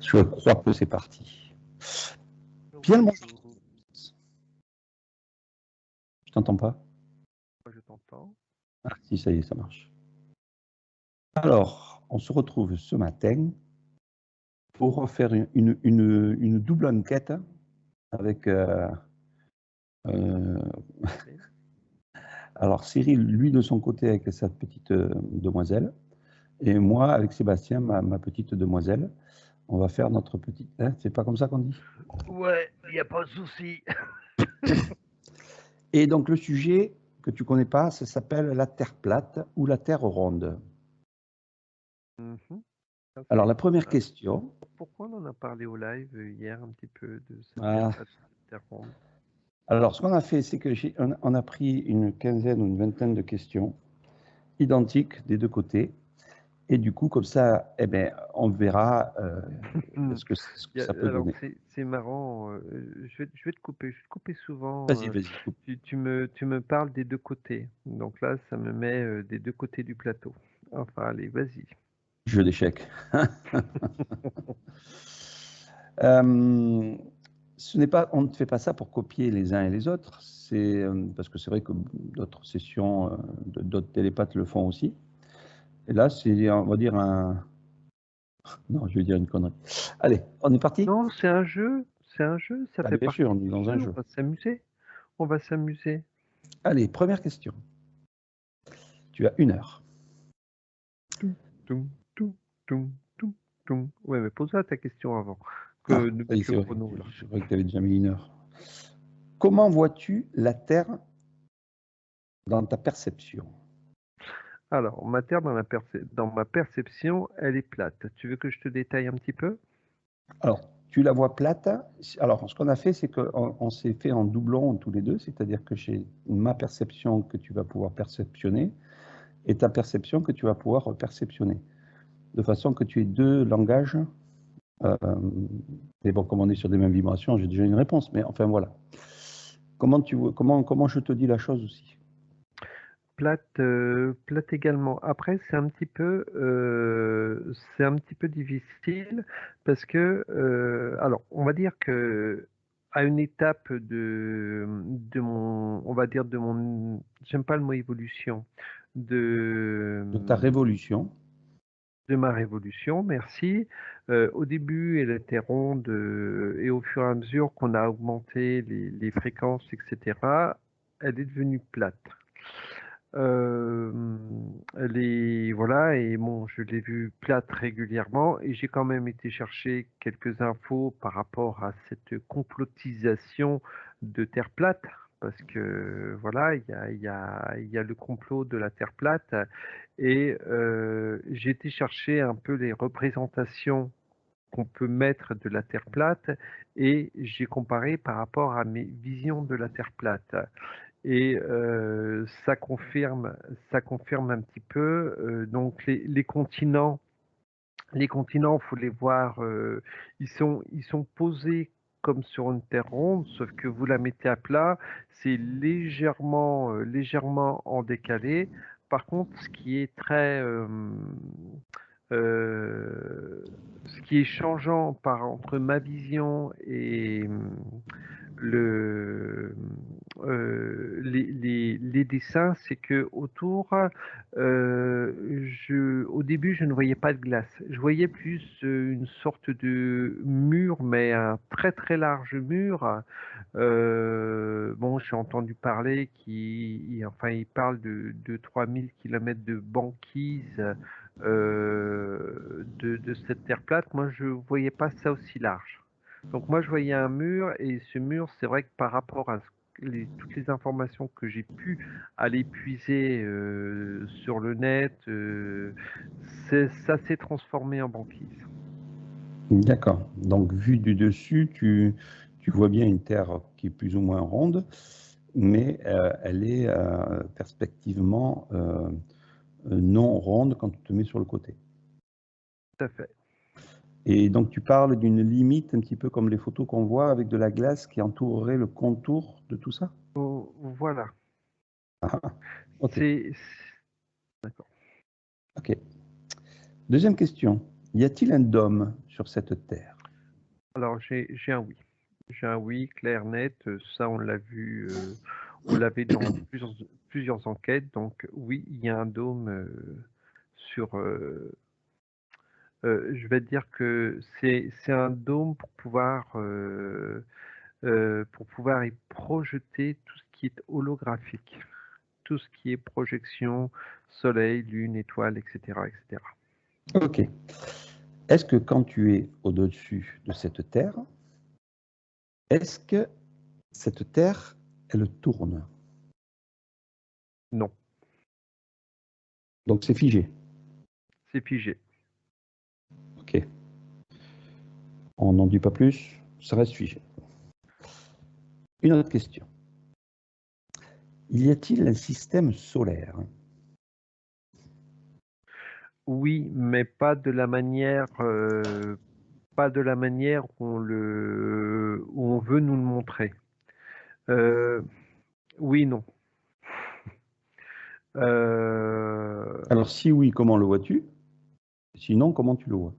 Je crois que c'est parti. Bien le bonjour. Je t'entends pas? Moi, je t'entends. Ah, si, ça y est, ça marche. Alors, on se retrouve ce matin pour faire une double enquête avec... alors, Cyril, lui, de son côté, avec sa petite demoiselle, et moi, avec Sébastien, ma petite demoiselle. On va faire notre petite... Hein, c'est pas comme ça qu'on dit? Ouais, il n'y a pas de souci. Et donc, le sujet que tu connais pas, ça s'appelle la Terre plate ou la Terre ronde. Alors, la première question... Pourquoi on en a parlé au live hier un petit peu de cette Ah, terre ronde? alors, ce qu'on a fait, c'est qu'on a pris une quinzaine ou une vingtaine de questions identiques des deux côtés. Et du coup, comme ça, eh ben, on verra ce que ça peut Alors, donner. c'est marrant. Je vais te couper. Je vais te couper souvent. Vas-y, vas-y, coupe. Tu me parles des deux côtés. Donc là, ça me met des deux côtés du plateau. Enfin, allez, vas-y. Jeu d'échecs. On ne fait pas ça pour copier les uns et les autres. C'est parce que c'est vrai que d'autres sessions, d'autres télépathes le font aussi. Et là, c'est, on va dire, un... Non, je vais dire une connerie. Allez, on est parti? Non, c'est un jeu. C'est un jeu. Ça Ah, fait bien partie sûr, on est du dans un jeu. jeu. On va s'amuser. On va s'amuser. Allez, première question. Tu as 1 heure. Toum, toum, toum, toum, toum, toum. Ouais, mais pose-la ta question avant Ah, que de ça y est, mettre c'est le vrai. chrono là. Je croyais que tu avais déjà mis 1 heure. Comment vois-tu la Terre dans ta perception? Alors, ma Terre, dans ma perception, elle est plate. Tu veux que je te détaille un petit peu? Alors, tu la vois plate. Alors, ce qu'on a fait, c'est qu'on s'est fait en doublon tous les deux, c'est-à-dire que j'ai ma perception que tu vas pouvoir perceptionner et ta perception que tu vas pouvoir perceptionner. De façon que tu aies deux langages. Mais bon, comme on est sur des mêmes vibrations, j'ai déjà une réponse. Mais enfin, voilà. Comment je te dis la chose aussi? Plate également. Après, c'est un petit peu difficile parce que, alors, on va dire que à une étape on va dire j'aime pas le mot évolution, de, De ta révolution. de ma révolution, merci. Au début, elle était ronde et au fur et à mesure qu'on a augmenté les fréquences, etc., elle est devenue plate. Euh, voilà, et bon, je l'ai vue plate régulièrement et j'ai quand même été chercher quelques infos par rapport à cette complotisation de Terre plate. Parce que voilà, il y a le complot de la Terre plate et j'ai été chercher un peu les représentations qu'on peut mettre de la Terre plate et j'ai comparé par rapport à mes visions de la Terre plate. Et ça confirme un petit peu. Donc les continents, faut les voir. Ils sont posés comme sur une terre ronde, sauf que vous la mettez à plat, c'est légèrement en décalé. Par contre, ce qui est changeant entre ma vision et le, les dessins, c'est que autour, au début, je ne voyais pas de glace. Je voyais plus une sorte de mur, mais un très très large mur. Bon, j'ai entendu parler enfin, il parle de 3000 km de banquise de cette terre plate. Moi, je voyais pas ça aussi large. Donc moi, je voyais un mur, et ce mur, c'est vrai que par rapport à toutes les informations que j'ai pu aller puiser sur le net, ça s'est transformé en banquise. D'accord. Donc, vu du dessus, tu vois bien une Terre qui est plus ou moins ronde, mais elle est perspectivement non ronde quand tu te mets sur le côté. Tout à fait. Et donc, tu parles d'une limite, un petit peu comme les photos qu'on voit avec de la glace qui entourerait le contour de tout ça? Voilà. Ah, ok. C'est... D'accord. Ok. Deuxième question. Y a-t-il un dôme sur cette Terre? Alors, j'ai un oui. J'ai un oui clair, net. Ça, on l'a vu, on l'avait dans plusieurs enquêtes. Donc, oui, il y a un dôme sur. Je vais te dire que c'est un dôme pour pouvoir y projeter tout ce qui est holographique, tout ce qui est projection, soleil, lune, étoile, etc., etc. Ok. Est-ce que quand tu es au-dessus de cette Terre, est-ce que cette Terre, elle tourne? Non, Donc c'est figé. c'est figé. Ok. On n'en dit pas plus, ça reste figé. Une autre question. Y a-t-il un système solaire? Oui, mais pas de la manière, où on veut nous le montrer. Oui, non. Alors si oui, comment le vois-tu? Sinon, comment tu le vois?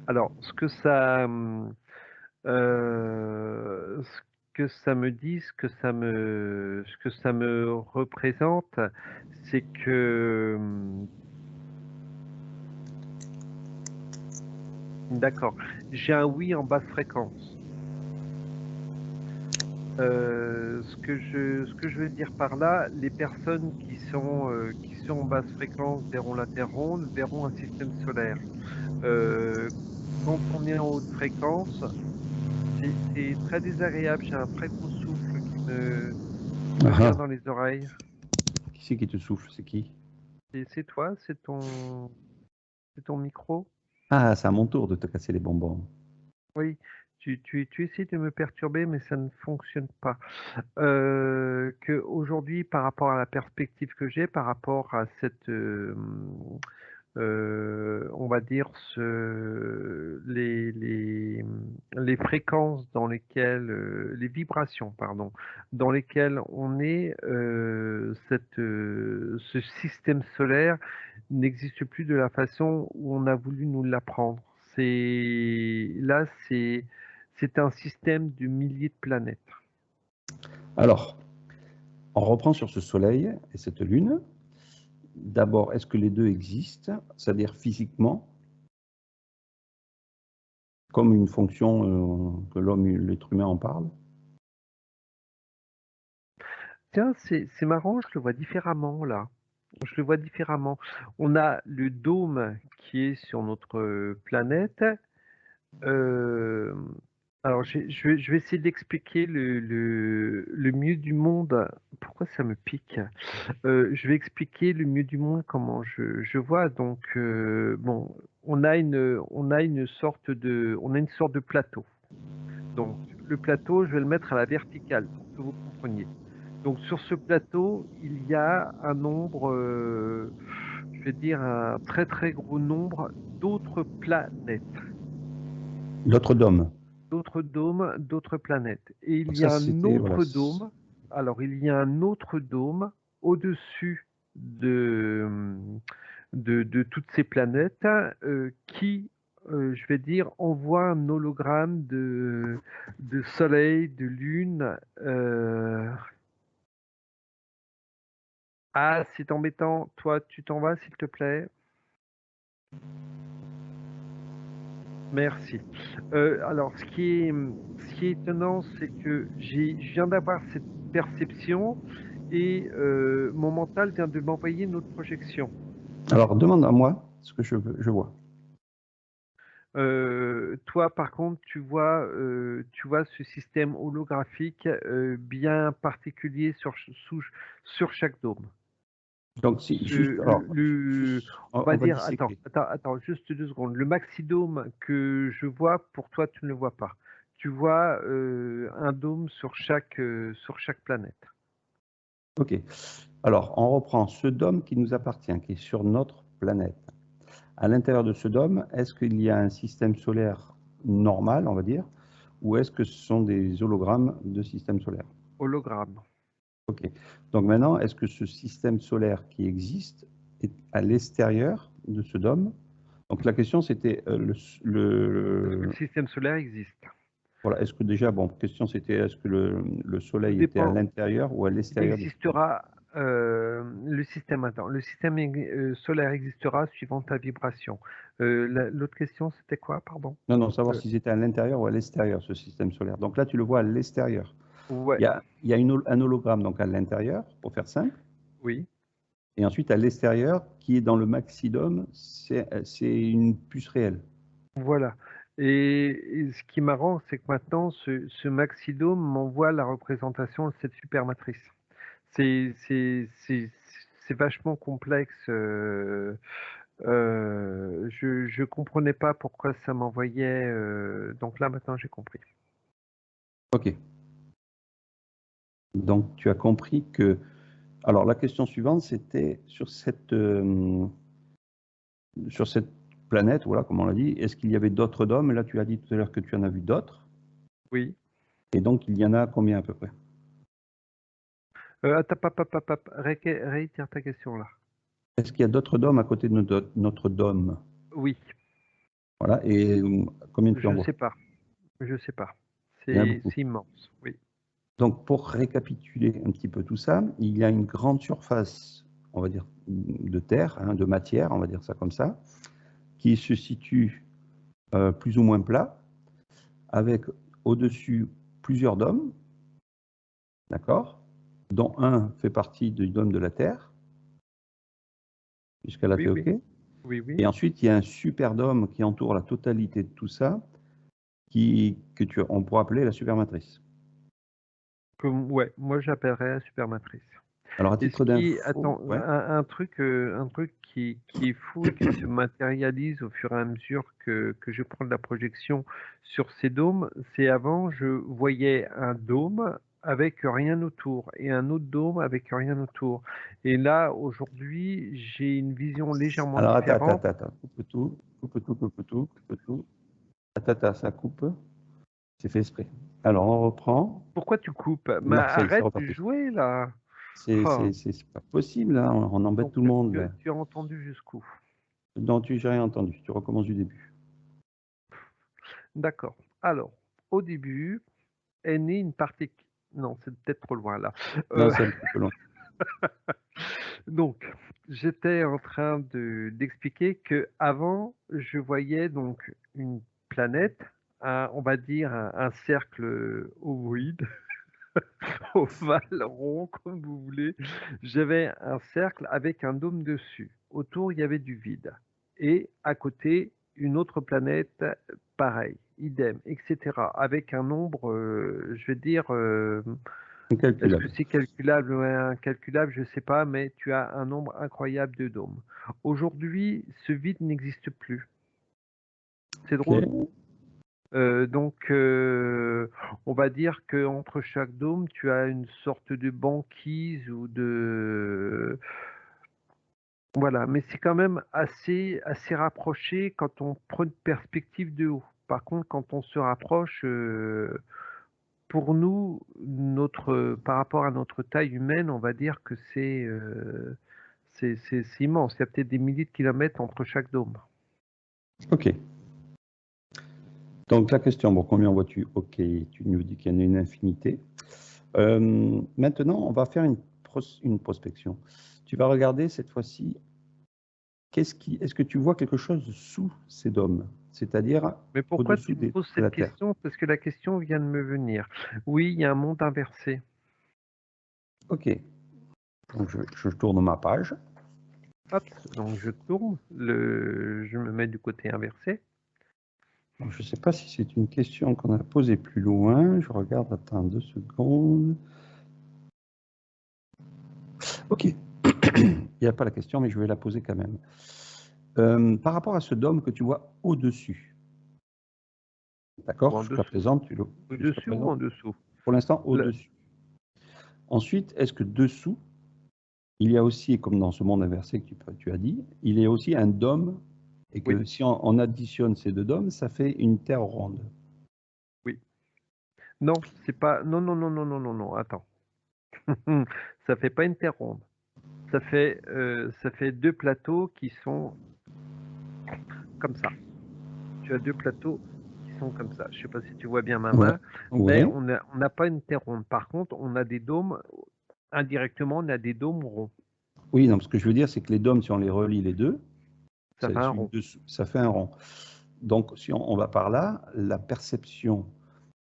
Alors, ce que ça me dit, ce que ça me représente, c'est que, d'accord, j'ai un oui en basse fréquence. Ce que je veux dire par là, les personnes qui sont en basse fréquence verront la Terre ronde, verront un système solaire. Quand on est en haute fréquence, c'est très désagréable. J'ai un très gros souffle qui me Ah vient ah. dans les oreilles. Qui c'est qui te souffle? C'est qui? C'est toi? C'est ton micro? Ah, c'est à mon tour de te casser les bonbons. Oui, tu essaies de me perturber, mais ça ne fonctionne pas. Qu'aujourd'hui, par rapport à la perspective que j'ai, par rapport à cette, on va dire, les fréquences dans lesquelles, les vibrations, pardon, dans lesquelles on est, ce système solaire n'existe plus de la façon où on a voulu nous l'apprendre. C'est un système de milliers de planètes. Alors, on reprend sur ce Soleil et cette Lune. D'abord, est-ce que les deux existent, c'est-à-dire physiquement, comme une fonction que l'être humain en parle? Tiens, c'est marrant, je le vois différemment là. Je le vois différemment. On a le dôme qui est sur notre planète. Euh, alors, je vais essayer d'expliquer le mieux du monde. Pourquoi ça me pique? Je vais expliquer le mieux du monde comment je vois. Donc, bon, on a une sorte de plateau. Donc, le plateau, je vais le mettre à la verticale pour que vous compreniez. Donc, sur ce plateau, il y a un nombre, je vais dire un très très gros nombre d'autres planètes, L'autre dôme. d'autres dômes, d'autres planètes. Et il Donc y ça, a un c'était, voilà. autre dôme. Alors, il y a un autre dôme au-dessus de toutes ces planètes qui, je vais dire, envoie un hologramme de Soleil, de Lune. Ah, c'est embêtant. Toi, tu t'en vas, s'il te plaît. Merci. Alors, ce qui est étonnant, c'est que je viens d'avoir cette perception et mon mental vient de m'envoyer une autre projection. Alors, demande à moi ce que je vois. Toi, par contre, tu vois ce système holographique bien particulier sur chaque dôme. Donc, si, juste, alors, On va on va dire, attends, disséquer. attends, attends, juste 2 secondes. Le maxidôme que je vois, pour toi, tu ne le vois pas. Tu vois un dôme sur chaque planète. Ok. Alors, on reprend ce dôme qui nous appartient, qui est sur notre planète. À l'intérieur de ce dôme, est-ce qu'il y a un système solaire normal, on va dire, ou est-ce que ce sont des hologrammes de système solaire? Hologramme. Ok. Donc maintenant, est-ce que ce système solaire qui existe est à l'extérieur de ce dôme? Donc la question c'était Est-ce que le système solaire existe? voilà, est-ce que déjà, bon, question c'était est-ce que le Tout soleil était à dépend. l'intérieur ou à Il l'extérieur de ce dôme? existera le système solaire existera suivant ta vibration. L'autre question, c'était quoi, pardon? Non, non, savoir Euh, s'ils étaient à l'intérieur ou à l'extérieur, ce système solaire. Donc là, tu le vois à l'extérieur. ouais, Il y a un hologramme donc à l'intérieur, pour faire simple, oui, et ensuite à l'extérieur, qui est dans le maxidome, c'est une puce réelle. voilà. Et ce qui est marrant, c'est que maintenant, ce maxidome m'envoie la représentation de cette supermatrice. C'est c'est- c'est- c'est vachement complexe. Je comprenais pas pourquoi ça m'envoyait. Donc là, maintenant, j'ai compris. Ok. Donc tu as compris que. Alors la question suivante, c'était sur cette planète, voilà, comme on l'a dit, est-ce qu'il y avait d'autres dômes? Là, tu as dit tout à l'heure que tu en as vu d'autres. Oui. Et donc, il y en a combien à peu près? Attends, réitère ta question là. Est-ce qu'il y a d'autres dômes à côté de notre dôme? Oui, Voilà. Et combien tu en je vois? sais pas. Je sais pas. Il y en a beaucoup. C'est immense. Oui. Donc, pour récapituler un petit peu tout ça, il y a une grande surface, on va dire, de terre, hein, de matière, on va dire ça comme ça, qui se situe plus ou moins plat, avec au-dessus plusieurs dômes, d'accord? Dont un fait partie du dôme de la Terre. Jusqu'à là, Oui, tu es oui. OK? Oui, oui. Et ensuite, il y a un superdôme qui entoure la totalité de tout ça, on pourrait appeler la supermatrice. Ouais, moi j'appellerais la supermatrice. Alors, à Et ce titre qui, d'info, attends, ouais. un truc qui est fou et qui se matérialise au fur et à mesure que je prends de la projection sur ces dômes, c'est avant, je voyais un dôme avec rien autour et un autre dôme avec rien autour. Et là, aujourd'hui, j'ai une vision légèrement Alors, différente. attends. Coupe tout, coupe tout, coupe tout, coupe tout. Attends, ça coupe. C'est fait exprès. Alors, on reprend. Pourquoi tu coupes? Mais Marseille, c'est arrête de reparti. jouer là. Oh, C'est pas possible, là. On embête donc tout le monde, là. tu as entendu jusqu'où? Non, j'ai rien entendu. Tu recommences du début. D'accord. Alors, au début, est née une partie. Non, c'est peut-être trop loin là. Non, Euh, c'est un petit peu loin. donc, j'étais en train d'expliquer que avant, je voyais donc une planète, on va dire un cercle ovoïde, ovale, rond, comme vous voulez. J'avais un cercle avec un dôme dessus. Autour, il y avait du vide. Et à côté, une autre planète, pareil, idem, etc. Avec un nombre, je vais dire, est-ce que Incalculable. c'est calculable ou incalculable, je ne sais pas, mais tu as un nombre incroyable de dômes. Aujourd'hui, ce vide n'existe plus. C'est drôle. OK. On va dire qu'entre chaque dôme, tu as une sorte de banquise ou de... Voilà, mais c'est quand même assez rapproché quand on prend une perspective de haut. Par contre, quand on se rapproche, pour nous, par rapport à notre taille humaine, on va dire que c'est immense. Il y a peut-être des milliers de kilomètres entre chaque dôme. OK. Donc, la question, bon, combien en vois-tu? OK, tu nous dis qu'il y en a une infinité. Maintenant, on va faire une prospection. Tu vas regarder cette fois-ci, est-ce que tu vois quelque chose sous ces dômes, c'est-à-dire Mais pourquoi au-dessous tu me poses de la cette Terre? question? Parce que la question vient de me venir. Oui, il y a un monde inversé. OK, donc je tourne ma page. Hop, donc je tourne, je me mets du côté inversé. Donc, je ne sais pas si c'est une question qu'on a posée plus loin. Je regarde, attends 2 secondes. OK, il n'y a pas la question, mais je vais la poser quand même. Par rapport à ce dôme que tu vois au-dessus, Ou d'accord? en Jusqu'à dessous. présent, jusqu'à Au-dessus ou présent, en dessous? pour l'instant, Le- au-dessus. Ensuite, est-ce que dessous, il y a aussi, comme dans ce monde inversé que tu as dit, il y a aussi un dôme, et Oui, que si on additionne ces deux dômes, ça fait une Terre ronde. oui. Non, c'est pas. Non, non, non, non, non, non, non. Attends. Ça fait pas une terre ronde. Ça fait 2 plateaux qui sont comme ça. Tu as 2 plateaux qui sont comme ça. Je sais pas si tu vois bien ma Ouais. main, mais Ouais. on n'a pas une terre ronde. Par contre, on a des dômes, indirectement, on a des dômes ronds. Oui, non, ce que je veux dire, c'est que les dômes, si on les relie les deux, Ça fait un celui rond. dessous, ça fait un rond. Donc, si on va par là, la perception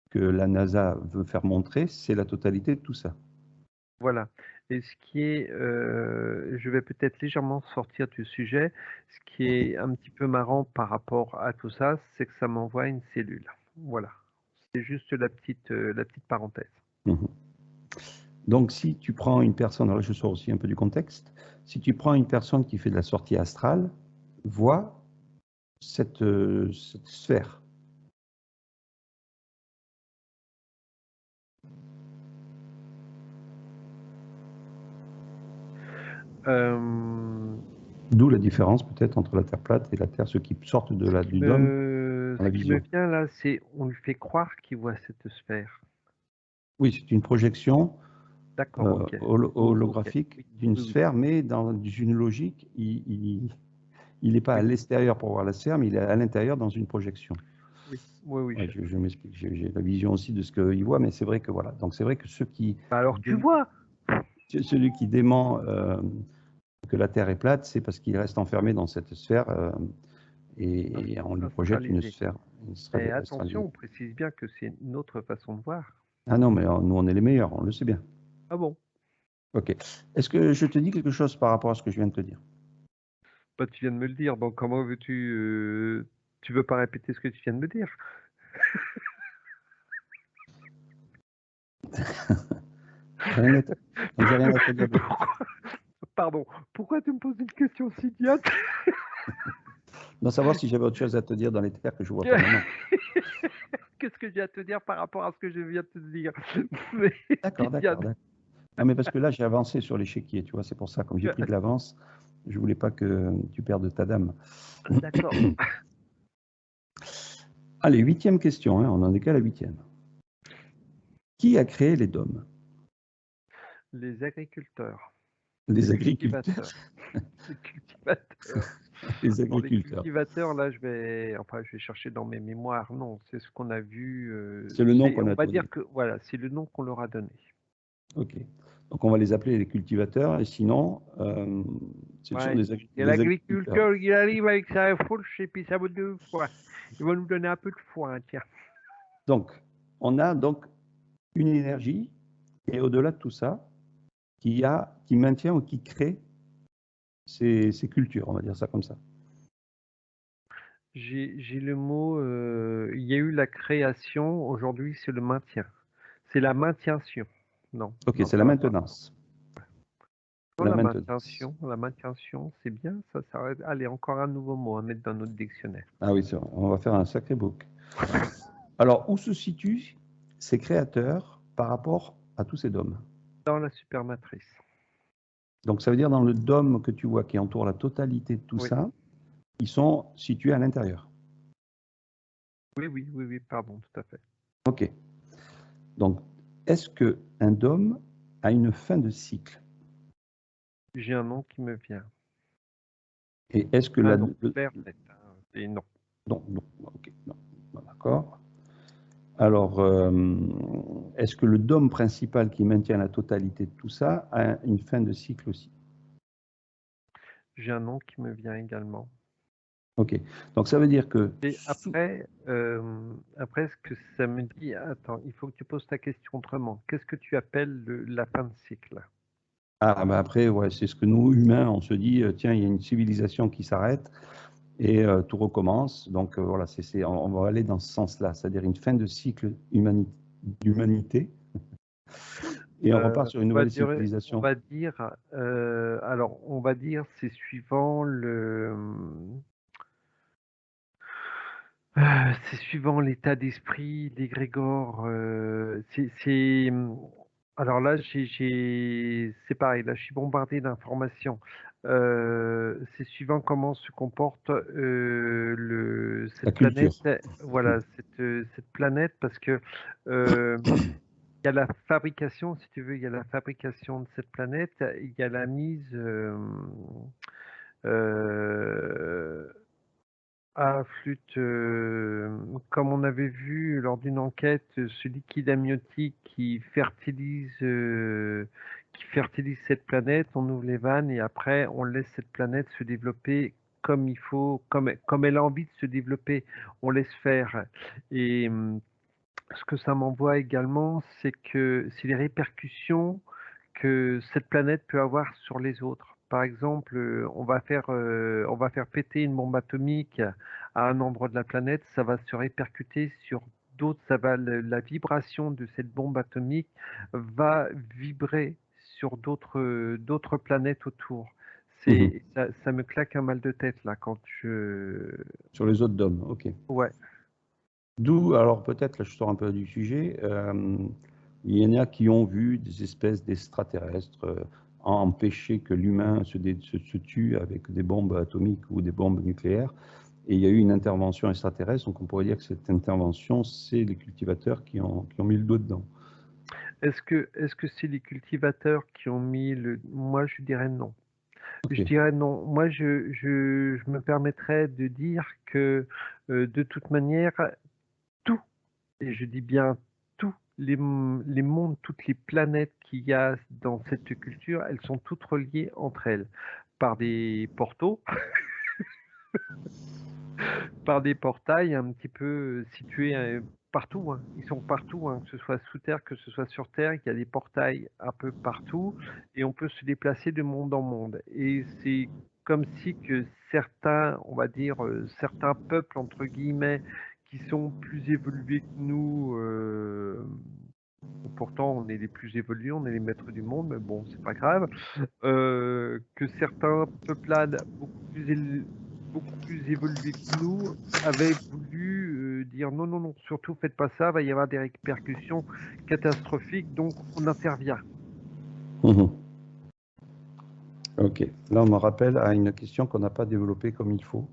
que la NASA veut faire montrer, c'est la totalité de tout ça. Voilà. Et ce qui est, je vais peut-être légèrement sortir du sujet. Ce qui est un petit peu marrant par rapport à tout ça, c'est que ça m'envoie une cellule. Voilà. C'est juste la petite parenthèse. Mhm. Donc, si tu prends une personne, alors je sors aussi un peu du contexte, si tu prends une personne qui fait de la sortie astrale, vois cette sphère. Euh, D'où la différence peut-être entre la Terre plate et la Terre, ceux qui sortent du dôme dans la ce qui me vision. vient là, c'est on lui fait croire qu'il voit cette sphère. Oui, c'est une projection D'accord, ok. Ok. holographique Oui, d'une oui, oui. sphère, mais dans une logique, il n'est pas à Oui, l'extérieur pour voir la sphère, mais il est à l'intérieur dans une projection. oui, oui, oui. Ouais, je m'explique, j'ai la vision aussi de ce qu'il voit, mais c'est vrai que voilà. Donc c'est vrai que Bah alors tu vois. celui qui dément que la Terre est plate, c'est parce qu'il reste enfermé dans cette sphère et on lui projette une Astralisé. sphère Mais astralisée. attention, on précise bien que c'est une autre façon de voir. Ah non, mais nous on est les meilleurs, on le sait bien. Ah bon? Ok. Est-ce que je te dis quelque chose par rapport à ce que je viens de te dire? Bah tu viens de me le dire, donc comment veux-tu tu veux pas répéter ce que tu viens de me dire? J'ai rien à te, j'ai rien à te dire de plus. Pourquoi Pardon, pourquoi tu me poses une question si idiote? De savoir si j'avais autre chose à te dire dans les terres que je vois pas maintenant. Qu'est-ce que j'ai à te dire par rapport à ce que je viens de te dire? Mais D'accord, d'accord, Viviane, d'accord. Non, mais parce que là, j'ai avancé sur l'échiquier, tu vois, c'est pour ça, comme j'ai pris de l'avance, je voulais pas que tu perdes ta dame. d'accord. Allez, 8e question, hein, on en est qu'à la 8e. Qui a créé les dômes? Les agriculteurs, Les les agriculteurs. cultivateurs, les cultivateurs. Les Bon, les agriculteurs. cultivateurs, là, je vais chercher dans mes mémoires. Non, c'est ce qu'on a vu. C'est le nom C'est, qu'on on a va donné. dire que, voilà, c'est le nom qu'on leur a donné. Ok. Donc, on va les appeler les cultivateurs, et sinon, ce sont Ouais. Et des agriculteurs. l'agriculteur, il arrive avec sa fourche et puis sa botte de foin. Il va nous donner un peu de foin, tiens. Donc, on a donc une énergie, et au-delà de tout ça, qui maintient ou qui crée ces cultures, on va dire ça comme ça. J'ai le mot, il y a eu la création, aujourd'hui c'est le maintien. C'est la maintention. Non, Ok, non, c'est la ça va pas. maintenance. Non, La maintenance. la maintention, c'est bien, ça va. Allez, encore un nouveau mot à mettre dans notre dictionnaire. Ah oui, c'est vrai, on va faire un sacré book. Alors, où se situent ces créateurs par rapport à tous ces dômes? Dans la supermatrice. Donc, ça veut dire dans le dôme que tu vois qui entoure la totalité de tout Oui, ça, ils sont situés à l'intérieur. oui, pardon, tout à fait. Ok. Donc, est-ce qu'un dôme a une fin de cycle? J'ai un nom qui me vient. Et est-ce que Un nom clair, net. Et non. non, non, ok, non, non, d'accord. Alors, est-ce que le dôme principal qui maintient la totalité de tout ça a une fin de cycle aussi? J'ai un nom qui me vient également. Ok. Donc, ça veut dire que Et après, ce que ça me dit, attends, il faut que tu poses ta question autrement. Qu'est-ce que tu appelles la fin de cycle? ah, bah après, ouais, c'est ce que nous, humains, on se dit, tiens, il y a une civilisation qui s'arrête et tout recommence. Donc, voilà, on va aller dans ce sens-là, c'est-à-dire une fin de cycle d'humanité et on repart sur une nouvelle On civilisation. va dire, alors, on va dire, c'est suivant c'est suivant l'état d'esprit, l'égrégore. Alors là, c'est pareil. Là, je suis bombardé d'informations. C'est suivant comment se comporte La cette culture. planète. Voilà, cette planète, parce que euh, y a la fabrication, si tu veux, il y a la fabrication de cette planète, il y a la mise à flûte, comme on avait vu lors d'une enquête, ce liquide amniotique qui fertilise cette planète, on ouvre les vannes et après on laisse cette planète se développer comme il faut, comme elle a envie de se développer, on laisse faire. Et ce que ça m'envoie également, c'est les répercussions que cette planète peut avoir sur les autres. Par exemple, on va faire péter une bombe atomique à un endroit de la planète, ça va se répercuter sur d'autres, la vibration de cette bombe atomique va vibrer sur d'autres planètes autour. Ça me claque un mal de tête là quand je. Sur les autres dômes, ok. Ouais. D'où, alors peut-être, là je sors un peu du sujet, il y en a qui ont vu des espèces d'extraterrestres empêcher que l'humain se tue avec des bombes atomiques ou des bombes nucléaires. Et il y a eu une intervention extraterrestre, donc on pourrait dire que cette intervention, c'est les cultivateurs qui ont mis le doigt dedans. Est-ce que c'est les cultivateurs qui ont mis le. Moi, je dirais non. Ok. Je dirais non. Moi, je me permettrais de dire que de toute manière, tout, et je dis bien tous les mondes, toutes les planètes qu'il y a dans cette culture, elles sont toutes reliées entre elles par des portaux, par des portails un petit peu situés partout, hein. Ils sont partout, hein, que ce soit sous terre, que ce soit sur terre, il y a des portails un peu partout et on peut se déplacer de monde en monde. Et c'est comme si que certains, on va dire, certains peuples, entre guillemets, qui sont plus évolués que nous, pourtant on est les plus évolués, on est les maîtres du monde, mais bon, c'est pas grave, que certains peuplades beaucoup plus évolués que nous avaient voulu dire non, non, non, surtout faites pas ça, va y avoir des répercussions catastrophiques, donc on intervient. Ok, là on me rappelle à une question qu'on n'a pas développée comme il faut.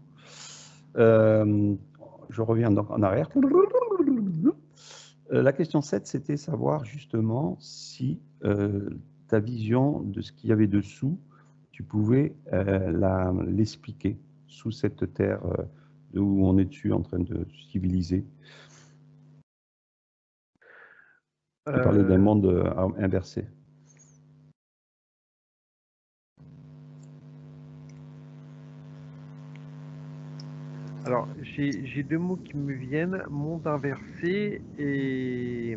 Je reviens donc en arrière. La question 7, c'était savoir justement si ta vision de ce qu'il y avait dessous, tu pouvais l'expliquer sous cette terre où on est dessus en train de civiliser. Tu parlais d'un monde inversé. Alors, j'ai deux mots qui me viennent, monde inversé et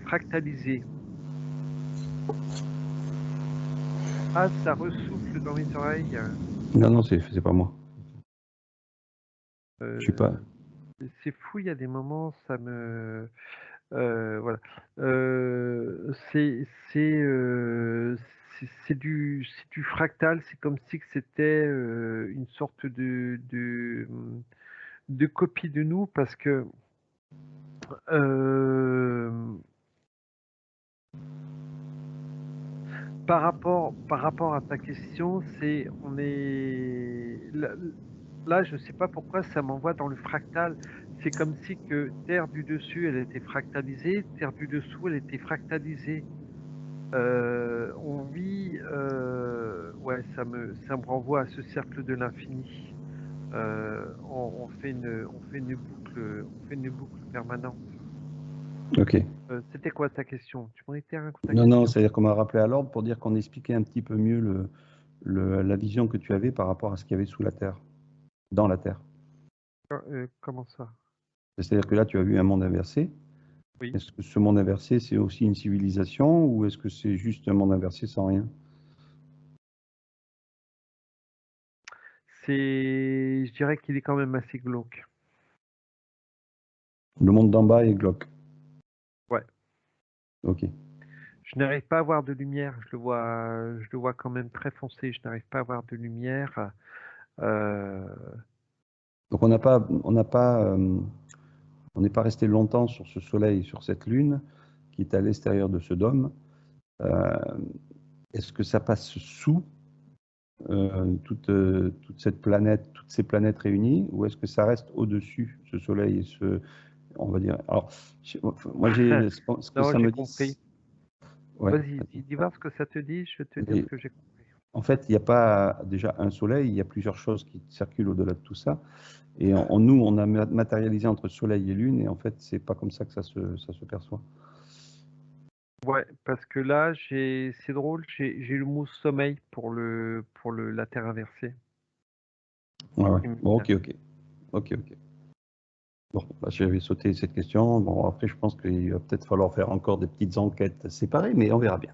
fractalisé. Ah, ça ressouffle dans mes oreilles. Non, non, c'est pas moi. Je suis pas. C'est fou, il y a des moments, ça me. Voilà. C'est du fractal, c'est comme si que c'était une sorte de copie de nous parce que par rapport à ta question, on est là, je sais pas pourquoi ça m'envoie dans le fractal. C'est comme si que Terre du dessus, elle était fractalisée, Terre du dessous, elle était fractalisée. On vit, ouais, ça me renvoie à ce cercle de l'infini. On fait une boucle permanente. Ok. C'était quoi ta question? Tu m'en étais ta Non, non, question? c'est-à-dire qu'on m'a rappelé à l'ordre pour dire qu'on expliquait un petit peu mieux la vision que tu avais par rapport à ce qu'il y avait sous la Terre, dans la Terre. Comment ça? C'est-à-dire que là, tu as vu un monde inversé. Oui. Est-ce que ce monde inversé, c'est aussi une civilisation ou est-ce que c'est juste un monde inversé sans rien? Je dirais qu'il est quand même assez glauque. Le monde d'en bas est glauque. Ouais. Ok. Je n'arrive pas à voir de lumière. Je le vois quand même très foncé. Je n'arrive pas à voir de lumière. Donc on n'est pas resté longtemps sur ce Soleil, sur cette Lune qui est à l'extérieur de ce dôme. Est-ce que ça passe sous toute cette planète, toutes ces planètes réunies, ou est-ce que ça reste au-dessus, ce Soleil on va dire. Alors, moi, ce que Non, ça j'ai me compris. dit. Ouais, Vas-y, dis voir ce que ça te dit, je vais te dire ce mais que j'ai compris. en fait, il n'y a pas déjà un soleil, il y a plusieurs choses qui circulent au-delà de tout ça. Et nous, on a matérialisé entre soleil et lune, et en fait, c'est pas comme ça que ça se perçoit. Ouais, parce que là, c'est drôle, j'ai le mot sommeil pour la Terre inversée. Ouais, ouais. qui me Bon, vient. ok. Bon, bah, j'avais sauté cette question. Bon, après, je pense qu'il va peut-être falloir faire encore des petites enquêtes séparées, mais on verra bien.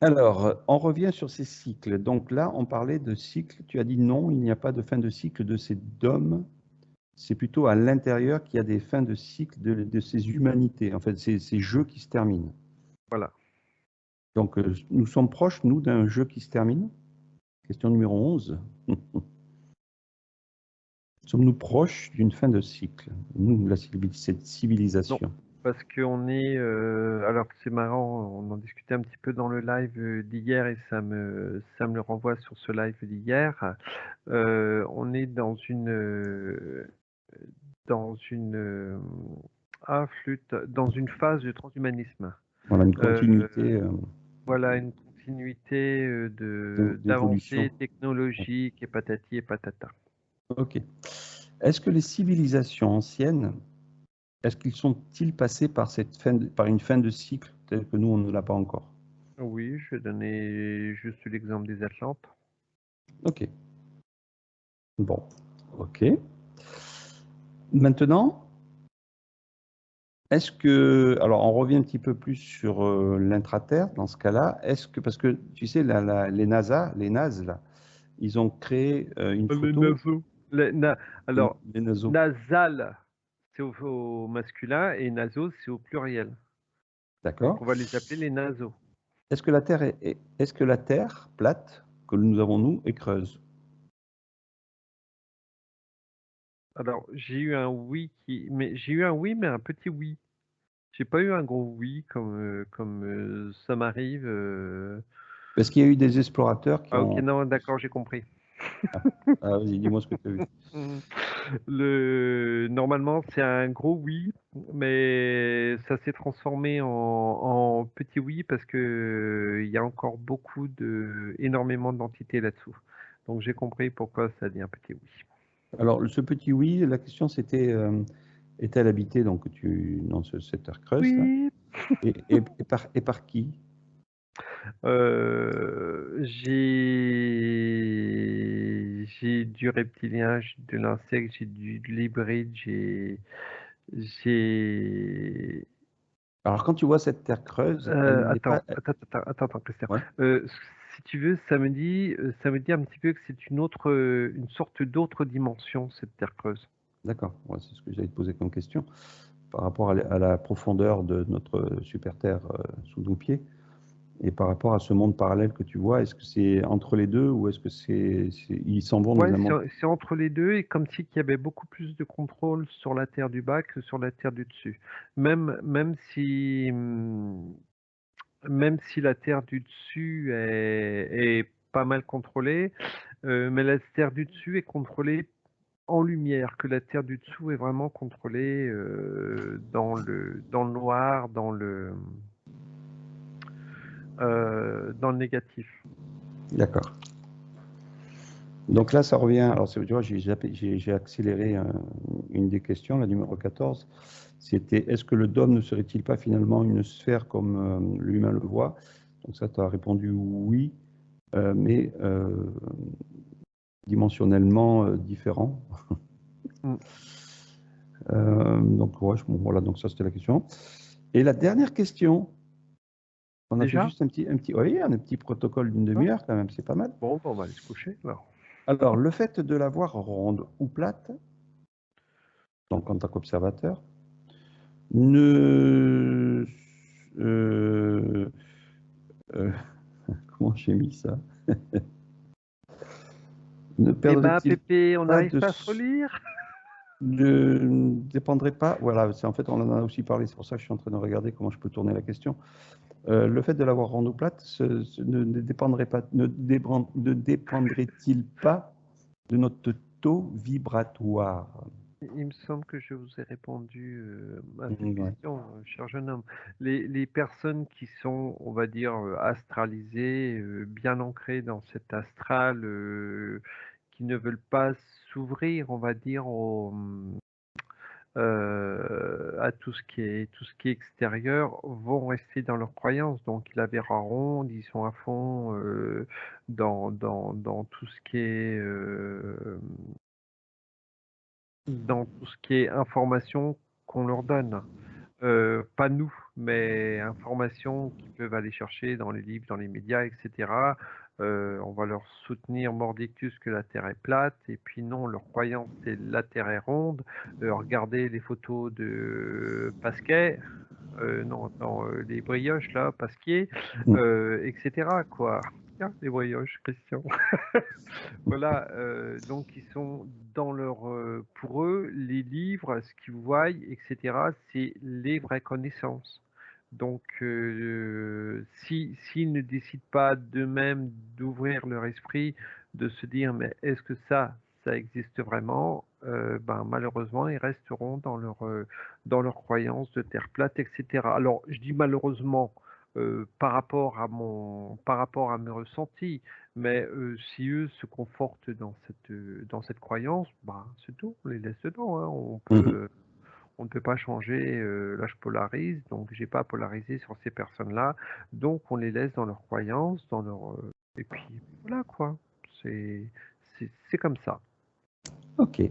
Alors, on revient sur ces cycles. Donc là, on parlait de cycles. Tu as dit non, il n'y a pas de fin de cycle de ces dômes. C'est plutôt à l'intérieur qu'il y a des fins de cycle de ces humanités, en fait, ces jeux qui se terminent. Voilà. Donc, nous sommes proches, nous, d'un jeu qui se termine. Question numéro 11. Sommes-nous proches d'une fin de cycle, nous, cette civilisation? Non, parce qu'on est... alors, c'est marrant, on en discutait un petit peu dans le live d'hier et ça me le renvoie sur ce live d'hier. On est dans dans une phase de transhumanisme. Voilà, une Euh, continuité voilà, une continuité d'évolution. d'avancées technologiques et patati et patata. Ok. Est-ce que les civilisations anciennes, est-ce qu'ils sont-ils passés par par une fin de cycle telle que nous, on ne l'a pas encore? Oui, je vais donner juste l'exemple des Atlantes. Ok. Bon. Ok. Maintenant, est-ce que, alors on revient un petit peu plus sur l'intraterre dans ce cas-là, est-ce que, parce que tu sais, les NASA, les NAS, là, ils ont créé une Les photo, naseaux. Alors, les naseaux. nasal, c'est au masculin et naso, c'est au pluriel. Donc, D'accord? on va les appeler les naseaux. Est-ce que la Terre est-ce que la Terre plate que nous avons nous est creuse? Alors, j'ai eu un oui, mais un petit oui. J'ai pas eu un gros oui comme ça m'arrive. Parce qu'il y a eu des explorateurs qui Ah, ok, ont... non, d'accord, j'ai compris. Ah, vas-y, dis-moi ce que tu as vu. Normalement, c'est un gros oui, mais ça s'est transformé en petit oui parce que il y a encore énormément d'entités là-dessous. Donc j'ai compris pourquoi ça dit un petit oui. Alors, ce petit oui, la question c'était, est-elle habitée donc, dans cette Terre creuse là, Oui, et par qui? j'ai du reptilien, j'ai de l'insecte, j'ai de l'hybride, j'ai Alors, quand tu vois cette Terre creuse, elle n'est pas... attends, Christian. Ouais, Si tu veux, ça me dit un petit peu que c'est une sorte d'autre dimension, cette Terre creuse. d'accord. Ouais, c'est ce que j'allais te poser comme question. Par rapport à la profondeur de notre super Terre sous nos pieds, et par rapport à ce monde parallèle que tu vois, est-ce que c'est entre les deux ou est-ce que ils s'en vont dans Ouais, un monde... c'est entre les deux et comme si qu'il y avait beaucoup plus de contrôle sur la Terre du bas que sur la Terre du dessus. Même si la Terre du dessus est pas mal contrôlée, mais la Terre du dessus est contrôlée en lumière, que la Terre du dessous est vraiment contrôlée dans le noir, dans le négatif. D'accord. Donc là, ça revient. Alors, tu vois, j'ai accéléré une des questions, la numéro 14. C'était est-ce que le dôme ne serait-il pas finalement une sphère comme l'humain le voit? Donc, ça, tu as répondu oui, mais dimensionnellement différent. Mm. Donc, ouais, bon, voilà, donc ça, c'était la question. Et la dernière question, on a fait Déjà? juste oui, un petit protocole d'une Ah, demi-heure quand même, c'est pas mal. bon, on va aller se coucher alors. Alors, le fait de la voir ronde ou plate, donc en tant qu'observateur, ne... euh, euh, comment j'ai mis ça? Ne Eh ben, perdrait-il Pépé, on pas n'arrive pas à se relire. ne dépendrait pas, voilà, en fait, on en a aussi parlé, c'est pour ça que je suis en train de regarder comment je peux tourner la question. Le fait de l'avoir ronde ou plate ne dépendrait pas, ne dépendrait-il pas de notre taux vibratoire? Il me semble que je vous ai répondu à cette Ouais. question, cher jeune homme. Les personnes qui sont, on va dire, astralisées, bien ancrées dans cet astral, qui ne veulent pas s'ouvrir, on va dire, à tout ce qui est extérieur, vont rester dans leurs croyances. Donc, ils la verra ronde, ils sont à fond dans tout ce qui est dans tout ce qui est information qu'on leur donne. Pas nous, mais informations qu'ils peuvent aller chercher dans les livres, dans les médias, etc. On va leur soutenir mordicus que la Terre est plate, et puis non, leur croyance c'est la Terre est ronde. Regardez les photos de Pasquet, non, attends, les brioches là, Pasquier, etc. quoi. Tiens, les brioches, Christian. Voilà, donc ils sont dans leur, pour eux, les livres, ce qu'ils voient, etc., c'est les vraies connaissances. Donc, s'ils ne décident pas d'eux-mêmes d'ouvrir leur esprit, de se dire, mais est-ce que ça existe vraiment? Ben, malheureusement, ils resteront dans leur croyance de terre plate, etc. Alors, je dis malheureusement, par rapport à mes ressentis, mais si eux se confortent dans cette croyance, bah, c'est tout, on les laisse dedans. Hein. On ne peut pas changer. Là, je polarise, donc j'ai pas à polariser sur ces personnes-là. Donc, on les laisse dans leurs croyances, et puis voilà quoi. C'est c'est comme ça. Ok.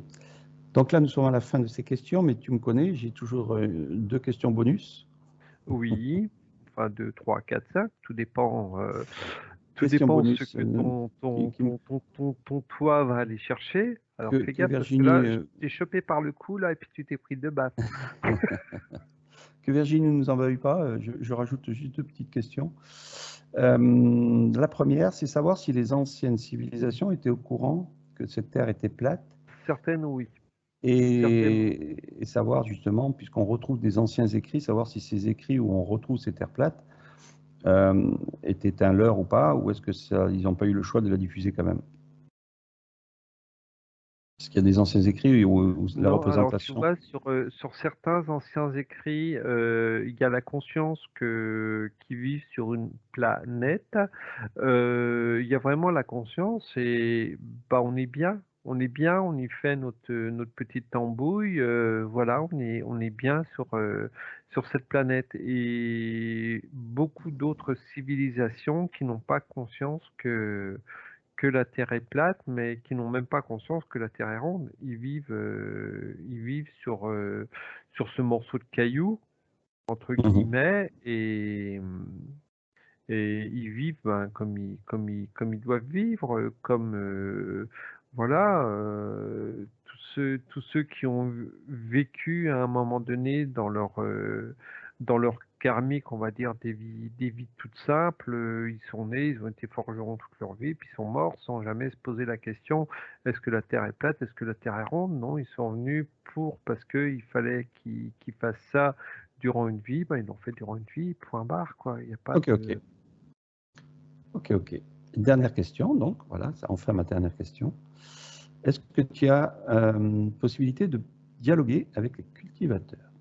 Donc là, nous sommes à la fin de ces questions, mais tu me connais, j'ai toujours 2 questions bonus. Oui, enfin 2, 3, 4, 5, tout Question dépend ce bonus que qui- qui me- ton toit va aller chercher. Alors fais que gaffe parce que là, Virginie, je t'ai chopé par le cou là et puis tu t'es pris 2 baffes. que Virginie ne nous en veuille pas, je rajoute juste 2 petites questions. La première, c'est savoir si les anciennes civilisations étaient au courant que cette Terre était plate Certaines, oui. Certaines, et savoir justement, puisqu'on retrouve des anciens écrits, savoir si ces écrits où on retrouve ces terres plates étaient un leurre ou pas, ou est-ce que ils n'ont pas eu le choix de la diffuser quand même? Est-ce qu'il y a des anciens écrits où la non, alors tu représentation... vois, sur certains anciens écrits, il y a la conscience qu'ils vivent sur une planète. Il y a vraiment la conscience et bah, on est bien. On est bien, on y fait notre petite tambouille. Voilà, on est bien sur cette planète. Et beaucoup d'autres civilisations qui n'ont pas conscience que la Terre est plate, mais qui n'ont même pas conscience que la Terre est ronde. Ils vivent sur ce morceau de caillou, entre Mhm. guillemets, et ils vivent ben, comme ils doivent vivre, comme voilà, tous ceux qui ont vécu à un moment donné dans leur karmique, on va dire, des vies toutes simples, ils sont nés, ils ont été forgerons toute leur vie, puis ils sont morts sans jamais se poser la question, est-ce que la Terre est plate, est-ce que la Terre est ronde? Non, ils sont venus parce qu'il fallait qu'ils fassent ça durant une vie, ben, ils l'ont fait durant une vie, point barre, quoi. Il n'y a pas Ok, ok. de... Ok, ok. Dernière question, donc voilà, ça enfin ma dernière question. Est-ce que tu as possibilité de dialoguer avec les cultivateurs?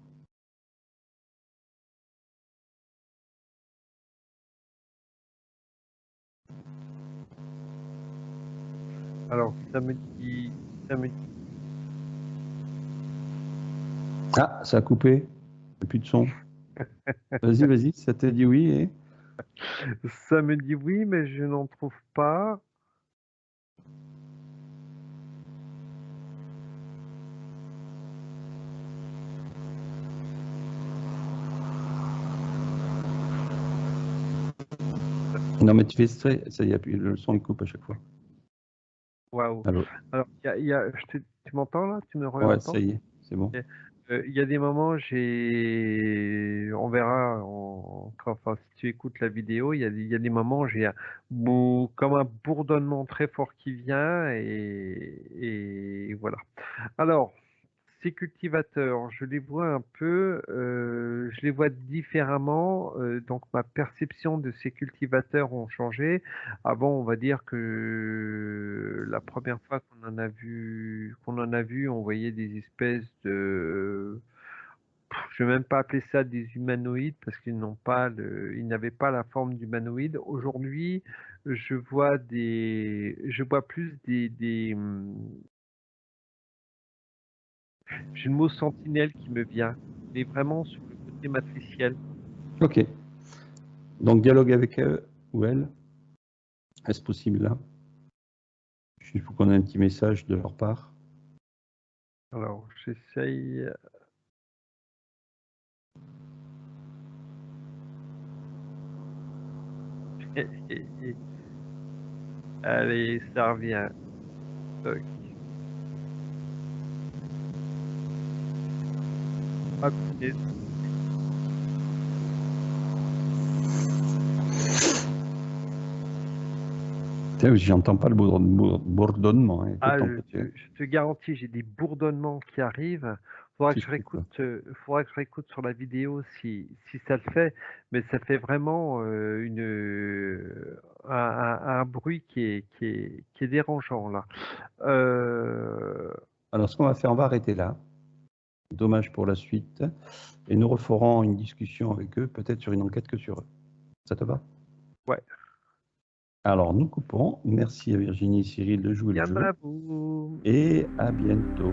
Alors, ça me dit, Ah, ça a coupé, il n'y a plus de son. Vas-y, vas-y, ça t'a dit oui et... ça me dit oui, mais je n'en trouve pas. Non, mais tu fais exprès, ça y est, le son il coupe à chaque fois. Waouh. Allô? Alors, tu m'entends là? Tu me Ouais, ça réentends? y est, c'est bon. Ok. Il y a des moments, on verra, enfin, si tu écoutes la vidéo, il y a des moments, j'ai comme un bourdonnement très fort qui vient et voilà. Alors, ces cultivateurs, je les vois un peu, je les vois différemment. Donc ma perception de ces cultivateurs ont changé. Avant, on va dire que la première fois qu'on en a vu, on voyait des espèces de, je vais même pas appeler ça des humanoïdes parce ils n'avaient pas la forme d'humanoïdes. Aujourd'hui, je vois plus j'ai le mot sentinelle qui me vient, mais vraiment sur le côté matriciel. Ok. Donc, dialogue avec eux ou elle. Est-ce possible là? Il faut qu'on ait un petit message de leur part. Alors, j'essaye. Allez, ça revient. Toc. Ah, punaise. Tiens, j'entends pas le bourdonnement. Hein, Ah, t'entends pas, je te garantis, j'ai des bourdonnements qui arrivent. Faudra que je faudra que je réécoute sur la vidéo si ça le fait, mais ça fait vraiment un bruit qui est dérangeant là. Alors, ce qu'on va faire, on va arrêter là. Dommage pour la suite. Et nous referons une discussion avec eux, peut-être sur une enquête que sur eux. Ça te va? Ouais. Alors, nous coupons. Merci à Virginie et Cyril de jouer le Bien jeu. à vous. Et à bientôt.